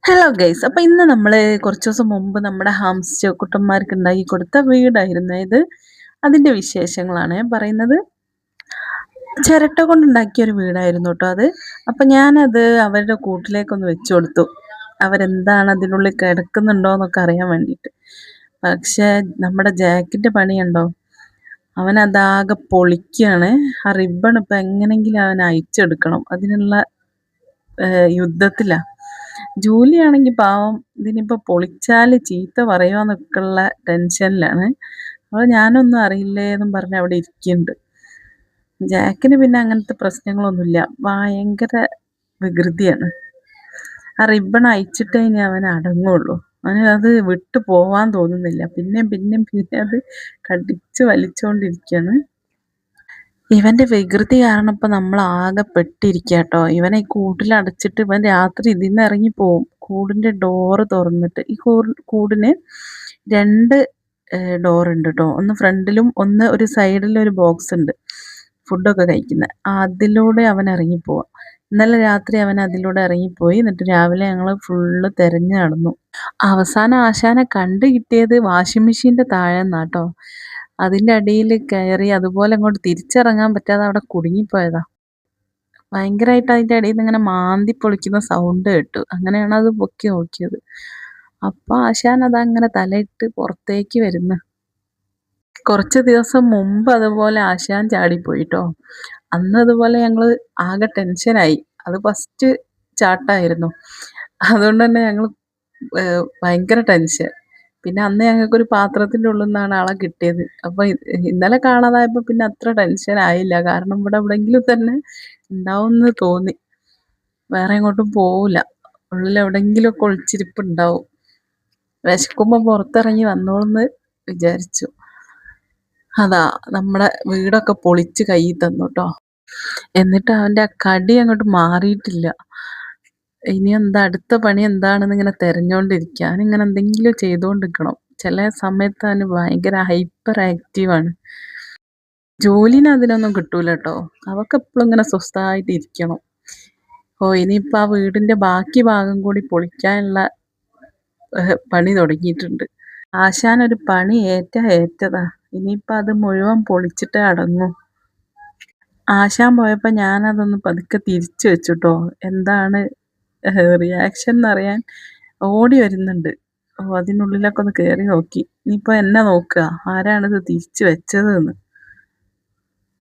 Hello guys. അപ്പൊ ഇന്ന് നമ്മള് കുറച്ച് ദിവസം മുമ്പ് നമ്മുടെ ഹംസ് കുട്ടന്മാർക്ക് ഉണ്ടാക്കി കൊടുത്ത വീടായിരുന്നു ഇത്. അതിന്റെ വിശേഷങ്ങളാണ് ഞാൻ പറയുന്നത്. ചിരട്ട കൊണ്ടുണ്ടാക്കിയ ഒരു വീടായിരുന്നു കേട്ടോ അത്. അപ്പൊ ഞാനത് അവരുടെ കൂട്ടിലേക്കൊന്ന് വെച്ചു കൊടുത്തു. അവരെന്താണ് അതിനുള്ളിൽ കിടക്കുന്നുണ്ടോ എന്നൊക്കെ അറിയാൻ വേണ്ടിയിട്ട്. പക്ഷെ നമ്മുടെ ജാക്കിന്റെ പണിയുണ്ടോ, അവൻ അതാകെ പൊളിക്കാണ്. ആ റിബൺ ഇപ്പൊ എങ്ങനെങ്കിലും അവൻ അയച്ചെടുക്കണം, അതിനുള്ള യുദ്ധത്തിലാ. ജൂലിയാണെങ്കി പാവം ഇതിനിപ്പോ പൊളിച്ചാല് ചീത്ത പറയുവോന്നൊക്കെയുള്ള ടെൻഷനിലാണ്. അപ്പോൾ ഞാനൊന്നും അറിയില്ലേന്നും പറഞ്ഞ് അവിടെ ഇരിക്കുന്നുണ്ട്. ജാക്കിന് പിന്നെ അങ്ങനത്തെ പ്രശ്നങ്ങളൊന്നുമില്ല. ഭയങ്കര വികൃതിയാണ്. ആ റിബൺ അയച്ചിട്ടേ ഇനി അവൻ അടങ്ങുള്ളൂ. അവന് അത് വിട്ടു പോവാൻ തോന്നുന്നില്ല. പിന്നെ അത് കടിച്ച് വലിച്ചുകൊണ്ടിരിക്കുകയാണ്. ഇവന്റെ വികൃതി കാരണം ഇപ്പൊ നമ്മൾ ആകെ പെട്ടിരിക്കാട്ടോ. ഇവനെ ഈ കൂട്ടിലടച്ചിട്ട് ഇവൻ രാത്രി ഇതിന്ന് ഇറങ്ങി പോവും. കൂടിന്റെ ഡോറ് തുറന്നിട്ട്. ഈ കൂടിന് രണ്ട് ഡോറുണ്ട് ട്ടോ. ഒന്ന് ഫ്രണ്ടിലും ഒന്ന് ഒരു സൈഡിലും ഒരു ബോക്സ് ഉണ്ട് ഫുഡൊക്കെ കഴിക്കുന്ന. അതിലൂടെ അവൻ ഇറങ്ങിപ്പോവാം. ഇന്നലെ രാത്രി അവൻ അതിലൂടെ ഇറങ്ങിപ്പോയി. എന്നിട്ട് രാവിലെ ഞങ്ങൾ ഫുള്ള് തെരഞ്ഞു നടന്നു. അവസാനം ആശാനെ കണ്ടു കിട്ടിയത് വാഷിംഗ് മെഷീന്റെ താഴെന്നാട്ടോ. അതിന്റെ അടിയിൽ കയറി അതുപോലെ അങ്ങോട്ട് തിരിച്ചിറങ്ങാൻ പറ്റാതെ അവിടെ കുടുങ്ങിപ്പോയതാ. ഭയങ്കരമായിട്ട് അതിന്റെ അടിയിൽ നിന്ന് ഇങ്ങനെ മാന്തി പൊളിക്കുന്ന സൗണ്ട് കേട്ടു. അങ്ങനെയാണ് അത് പൊക്കി നോക്കിയത്. അപ്പൊ ആശാൻ അതങ്ങനെ തലയിട്ട് പുറത്തേക്ക് വരുന്നു. കുറച്ച് ദിവസം മുമ്പ് അതുപോലെ ആശാൻ ചാടിപ്പോയിട്ടോ. അന്ന് അതുപോലെ ഞങ്ങള് ആകെ ടെൻഷനായി. അത് ഫസ്റ്റ് ചാട്ടായിരുന്നു. അതുകൊണ്ട് തന്നെ ഞങ്ങൾ ഭയങ്കര ടെൻഷൻ. പിന്നെ അന്ന് ഞങ്ങൾക്കൊരു പാത്രത്തിന്റെ ഉള്ളിൽ നിന്നാണ് ആളെ കിട്ടിയത്. അപ്പൊ ഇന്നലെ കാണാതായപ്പോ പിന്നെ അത്ര ടെൻഷൻ ആയില്ല. കാരണം ഇവിടെ എവിടെങ്കിലും തന്നെ ഉണ്ടാവുമെന്ന് തോന്നി. വേറെ എങ്ങോട്ടും പോവില്ല. ഉള്ളിൽ എവിടെങ്കിലും ഒക്കെ ഒളിച്ചിരിപ്പ് ഉണ്ടാവും. വിശക്കുമ്പോ പുറത്തിറങ്ങി വന്നോളെന്ന് വിചാരിച്ചു. അതാ നമ്മുടെ വീടൊക്കെ പൊളിച്ച് കയ്യിൽ തന്നു ട്ടോ. എന്നിട്ട് അവന്റെ ആ കടി അങ്ങോട്ട് മാറിയിട്ടില്ല. ഇനി എന്താ അടുത്ത പണി എന്താണെന്ന് ഇങ്ങനെ തെരഞ്ഞോണ്ടിരിക്കുക. അവനിങ്ങനെ എന്തെങ്കിലും ചെയ്തോണ്ടിരിക്കണം. ചില സമയത്ത് അവന് ഭയങ്കര ഹൈപ്പർ ആക്റ്റീവാണ്. ജോലിന് അതിനൊന്നും കിട്ടൂല ട്ടോ. അവക്ക് എപ്പോഴും ഇങ്ങനെ സ്വസ്ഥമായിട്ട് ഇരിക്കണം. ഓ, ഇനിയിപ്പോ ആ വീടിന്റെ ബാക്കി ഭാഗം കൂടി പൊളിക്കാനുള്ള പണി തുടങ്ങിയിട്ടുണ്ട്. ആശാൻ ഒരു പണി ഏറ്റതാ. ഇനിയിപ്പോ അത് മുഴുവൻ പൊളിച്ചിട്ടേ അടങ്ങൂ. ആശാൻ പോയപ്പോ ഞാനതൊന്ന് പതുക്കെ തിരിച്ചു വെച്ചുട്ടോ. എന്താണ് റിയാക്ഷൻ എന്നറിയാൻ ഓടി വരുന്നുണ്ട്. ഓ, അതിനുള്ളിലൊക്കെ ഒന്ന് കേറി നോക്കി. ഇനിയിപ്പോ എന്നെ നോക്കുക, ആരാണിത് തിരിച്ചു വെച്ചത് എന്ന്.